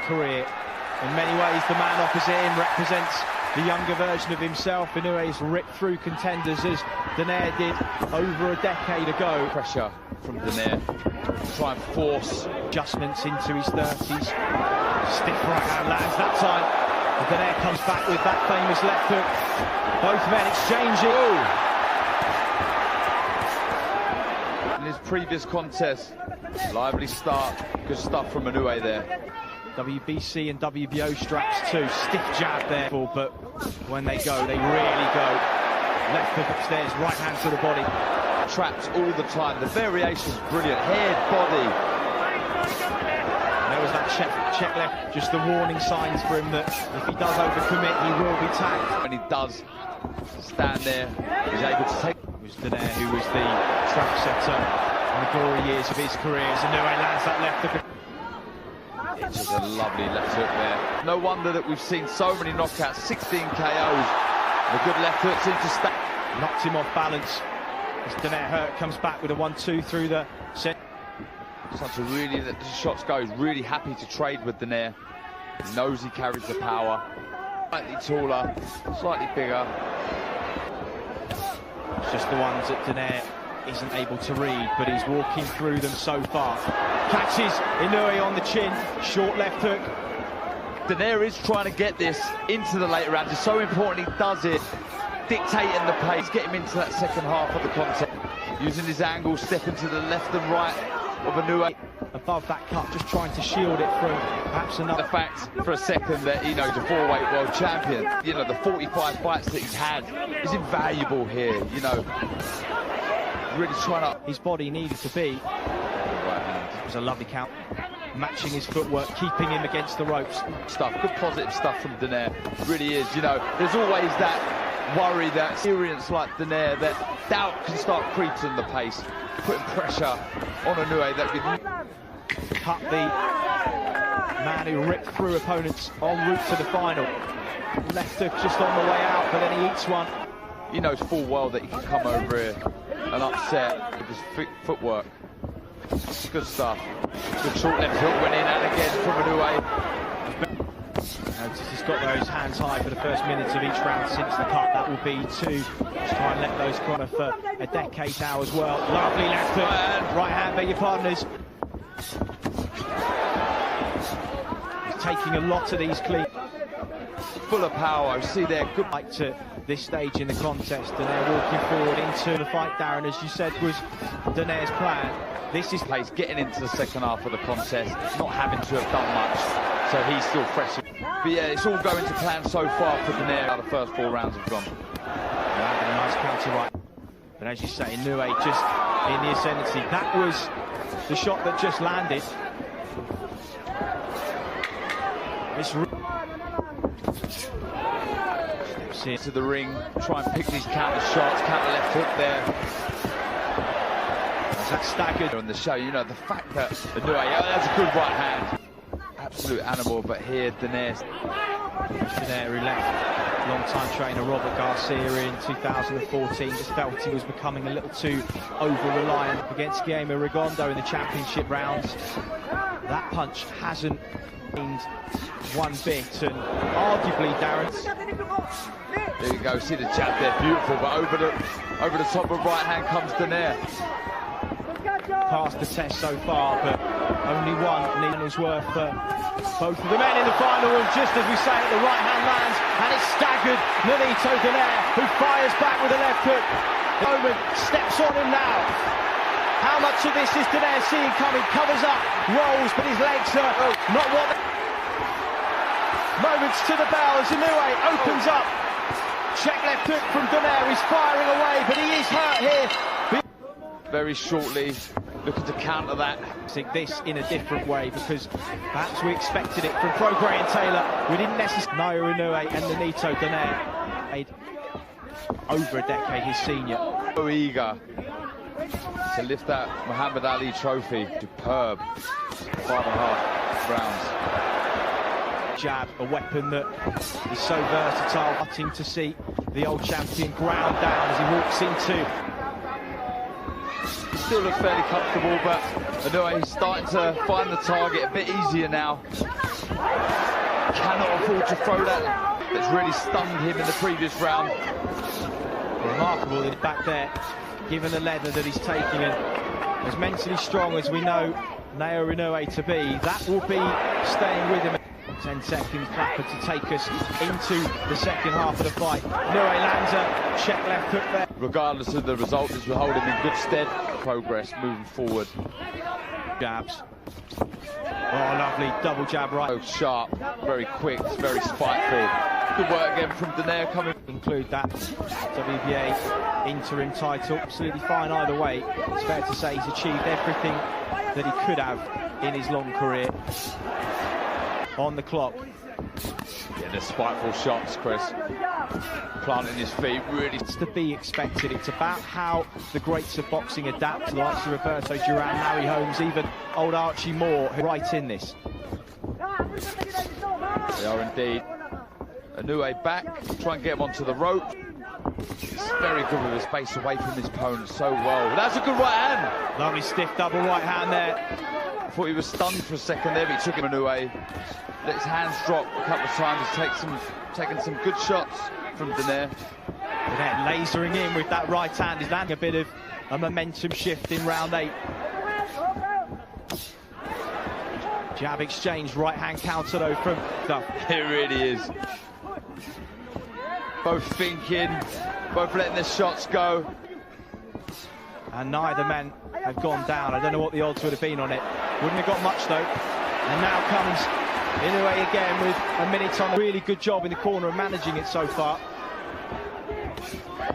career. In many ways, the man opposite him represents the younger version of himself. Inoue's ripped through contenders as Donaire did over a decade ago. Pressure from Donaire, try and force adjustments into his 30s. Stiff right hand lands that time. And Donaire comes back with that famous left hook. Both men exchanging. In his previous contest, lively start, good stuff from Inoue there. WBC and WBO straps too. Stiff jab there, but when they go, they really go. Left hook upstairs, right hand to the body. Traps all the time. The variation's brilliant. Head, body. There was that check left, just the warning signs for him that if he does overcommit, he will be tagged. When he does stand there, he's able to take. It was Donaire who was the trap setter in the glory years of his career. So Inoue lands that left hook. It's just a lovely left hook there. No wonder that we've seen so many knockouts, 16 KOs. The good left hook seems to stack. Knocked him off balance. As Donaire hurt, comes back with a 1-2 through the set. Such a really, the shots go. He's really happy to trade with Donaire. He knows he carries the power. Slightly taller, slightly bigger. It's just the ones that Donaire isn't able to read, but he's walking through them so far. Catches Inoue on the chin, short left hook. Donaire is trying to get this into the later rounds. It's so important he does it, dictating the pace, get him into that second half of the contest. Using his angle, stepping to the left and right of Inoue. Above that cut, just trying to shield it from perhaps another. The fact for a second that Inoue's a 4-weight world champion, you know, the 45 fights that he's had is invaluable here, you know. Really trying to... His body needed to be. It was a lovely count. Matching his footwork, keeping him against the ropes. Good positive stuff from Donaire. Really is, you know, there's always that worry, that experience like Donaire, that doubt can start creeping the pace, putting pressure on Inoue. That could cut the man who ripped through opponents en route to the final. Left hook just on the way out, but then he eats one. He knows full well that he can come over here and upset with his footwork. Good stuff. Good short left hook went in and again from Inoue. Notice he's got those hands high for the first minutes of each round since the cut. That will be two. Just try and let those corner for a decade now as well. Lovely left hook. Right hand, beg your pardon. He's taking a lot of these clean. Full of power. See there, good. Like to this stage in the contest, and they're walking forward into the fight, Darren, as you said, was Donaire's plan. This is plays getting into the second half of the contest, not having to have done much, so he's still fresh. But yeah, it's all going to plan so far for Donaire. How the first 4 rounds have gone. A nice counter right, but as you say, Inoue just in the ascendancy. That was the shot that just landed. Steps into the ring, try and pick these counter shots, counter left hook there. That staggered on the show, you know, the fact that Inoue, that's a good right hand. Absolute animal, but here Donaire who left long-time trainer Robert Garcia in 2014, just felt he was becoming a little too over-reliant against Guillermo Rigondeaux in the championship rounds. That punch hasn't gained one bit, and arguably, Darren. There you go, see the jab there, beautiful, but over the top of right hand comes Donaire. Passed the test so far, but only one needle's worth for both of the men in the final. And just as we say it, the right hand lands, and it's staggered Nonito Donaire, who fires back with a left hook. The moment steps on him now. How much of this is Donaire seeing coming? Covers up, rolls, but his legs are not what. Moments to the bell as Inoue opens up. Check left hook from Donaire. He's firing away, but he is hurt here. Very shortly, looking to counter that. I think this in a different way, because perhaps we expected it from Pro Graham Taylor. We didn't necessarily. Naoya Inoue and Nonito Donaire, over a decade his senior. So eager to lift that Muhammad Ali trophy. Superb 5.5 rounds. Jab, a weapon that is so versatile. Starting to see the old champion ground down as he walks into. Still looks fairly comfortable, but Inoue is starting to find the target a bit easier now. cannot afford to throw that. That's really stunned him in the previous round. Remarkable that back there, given the leather that he's taking, and as mentally strong as we know Naoya Inoue to be, that will be staying with him. 10 seconds, Clapper to take us into the second half of the fight. Inoue lands a check left hook there. Regardless of the result, this will hold him in good stead. Progress moving forward. Jabs. Oh, lovely double jab right. So sharp, very quick, very spiteful. Good work again from Donaire coming. Include that WBA interim title. Absolutely fine either way. It's fair to say he's achieved everything that he could have in his long career. On the clock. Yeah, the spiteful shots, Chris. Planting his feet, really. It's to be expected. It's about how the greats of boxing adapt to the likes of Roberto Duran, Larry Holmes, even old Archie Moore, who are right in this. They are indeed. Inoue back, try and get him onto the rope. It's very good with his space away from his opponent so well. That's a good right hand. Lovely stiff double right hand there. I thought he was stunned for a second there, but he took him Inoue. Let his hands drop a couple of times. He's taken some good shots from Donaire. Donaire lasering in with that right hand. He's landing a bit of a momentum shift in round 8. Jab exchange, right hand counter though from Duff. It really is. Both thinking, both letting their shots go. And neither man have gone down. I don't know what the odds would have been on it. Wouldn't have got much though. And now comes Inoue again with a minute on. Really good job in the corner of managing it so far.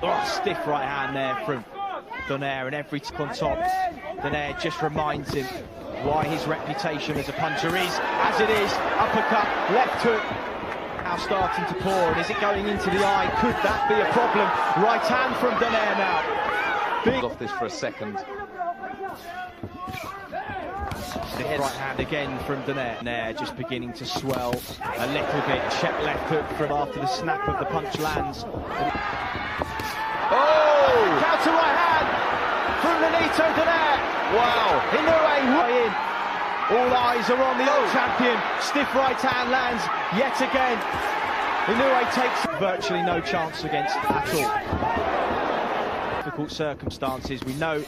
Oh, stiff right hand there from Donaire, and every tick on top. Donaire just reminds him why his reputation as a puncher is as it is. Uppercut, left hook. Now starting to pour, and is it going into the eye? Could that be a problem? Right hand from Donaire now. Big off this for a second. The right hand again from Donaire. Donaire just beginning to swell a little bit. Check left hook from after the snap of the punch lands. Oh! Counter right hand from Nonito Donaire. Wow! Inoue way in. All eyes are on the old champion. Stiff right hand lands yet again. Inoue takes virtually no chance against at all. Difficult circumstances. We know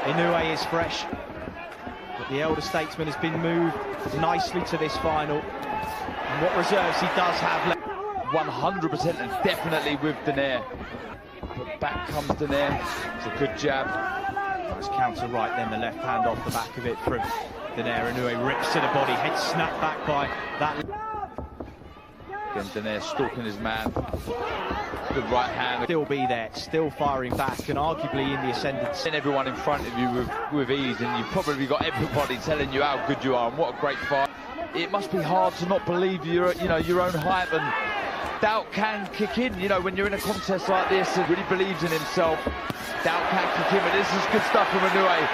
Inoue is fresh, but the elder statesman has been moved nicely to this final. And what reserves he does have left. 100% and definitely with Donaire. But back comes Donaire. It's a good jab. Nice counter right, then the left hand off the back of it from Donaire. Inoue rips to the body, head snapped back by that. Again, Donaire stalking his man. Good right hand. Still be there, still firing back, and arguably in the ascendant. Seeing everyone in front of you with ease, and you've probably got everybody telling you how good you are and what a great fight. It must be hard to not believe your own hype, and doubt can kick in. You know, when you're in a contest like this and really believes in himself, doubt can kick in. But this is good stuff from Inoue.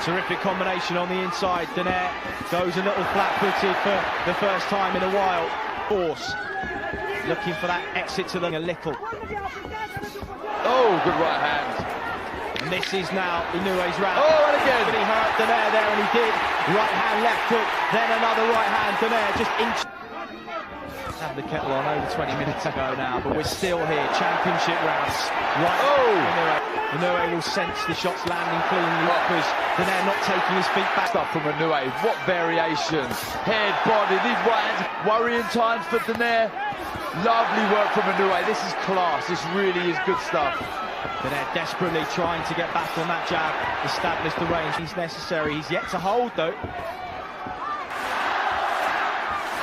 Terrific combination on the inside. Donaire goes a little flat-footed for the first time in a while. Force looking for that exit to the a little. Oh, good right hand. And this is now Inoue's round. Oh, and again. But he hurt Donaire there, and he did. Right hand, left hook, then another right hand. Donaire just inch. Had the kettle on over 20 minutes ago now, but we're still here. Championship rounds. Right. Oh! Inoue will sense the shots landing cleanly because Donaire not taking his feet back. Stuff from Inoue. What variations. Head, body, these right hands. Worrying times for Donaire. Lovely work from Inoue. This is class. This really is good stuff. Donaire desperately trying to get back on that jab, establish the range. He's necessary. He's yet to hold though.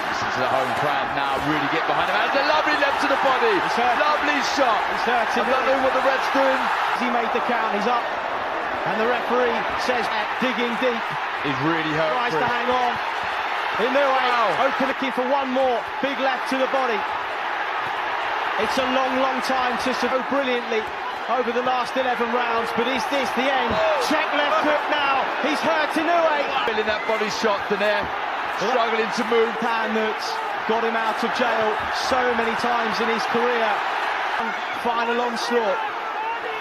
Listen to the home crowd now. Really get behind him. Has a lovely left to the body. Lovely shot. He's hurting. I don't know what the red's doing. He made the count. He's up. And the referee says digging deep. He's really hurt. Tries to hang on. Inoue open looking for one more. Big left to the body. It's a long, long time to so brilliantly over the last 11 rounds, but is this the end? Check left hook now. He's hurt Inoue. Feeling that body shot, Donaire. Struggling to move. Hand that's got him out of jail so many times in his career. Final onslaught.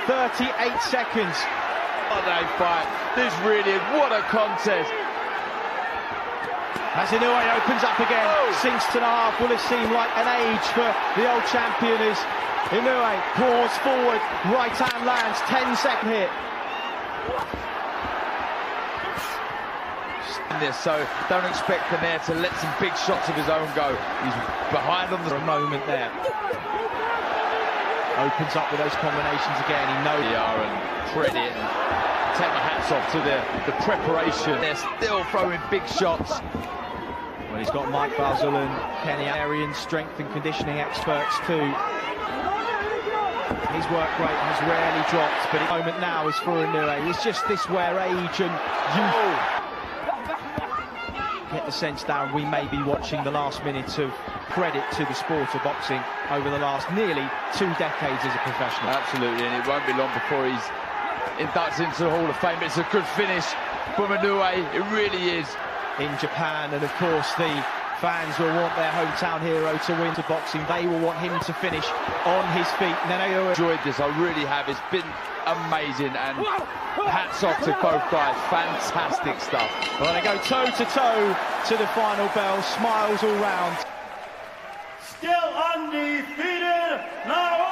38 seconds. What a fight. This really is, what a contest. As Inoue opens up again, sinks to the half. Will it seem like an age for the old champion as Inoue pours forward, right hand lands, 10-second hit. So don't expect Donaire to let some big shots of his own go. He's behind on the moment there. Opens up with those combinations again. He knows they are, and credit. Take my hats off to the preparation. They're still throwing big shots. Well, he's got Mike Basil and Kenny Arian, strength and conditioning experts too. His work rate has rarely dropped, but the moment now is for Inoue. It's just this where age and youth. Get the sense, Darren, we may be watching the last minute of credit to the sport of boxing over the last nearly 2 decades as a professional. Absolutely, and it won't be long before he's inducted into the Hall of Fame. It's a good finish from Inoue, it really is. In Japan, and of course the fans will want their hometown hero to win to boxing. They will want him to finish on his feet. Naoya enjoyed this, I really have. It's been amazing, and hats off to both guys. Fantastic stuff. Well, they go toe to toe to the final bell. Smiles all round. Still undefeated, Naoya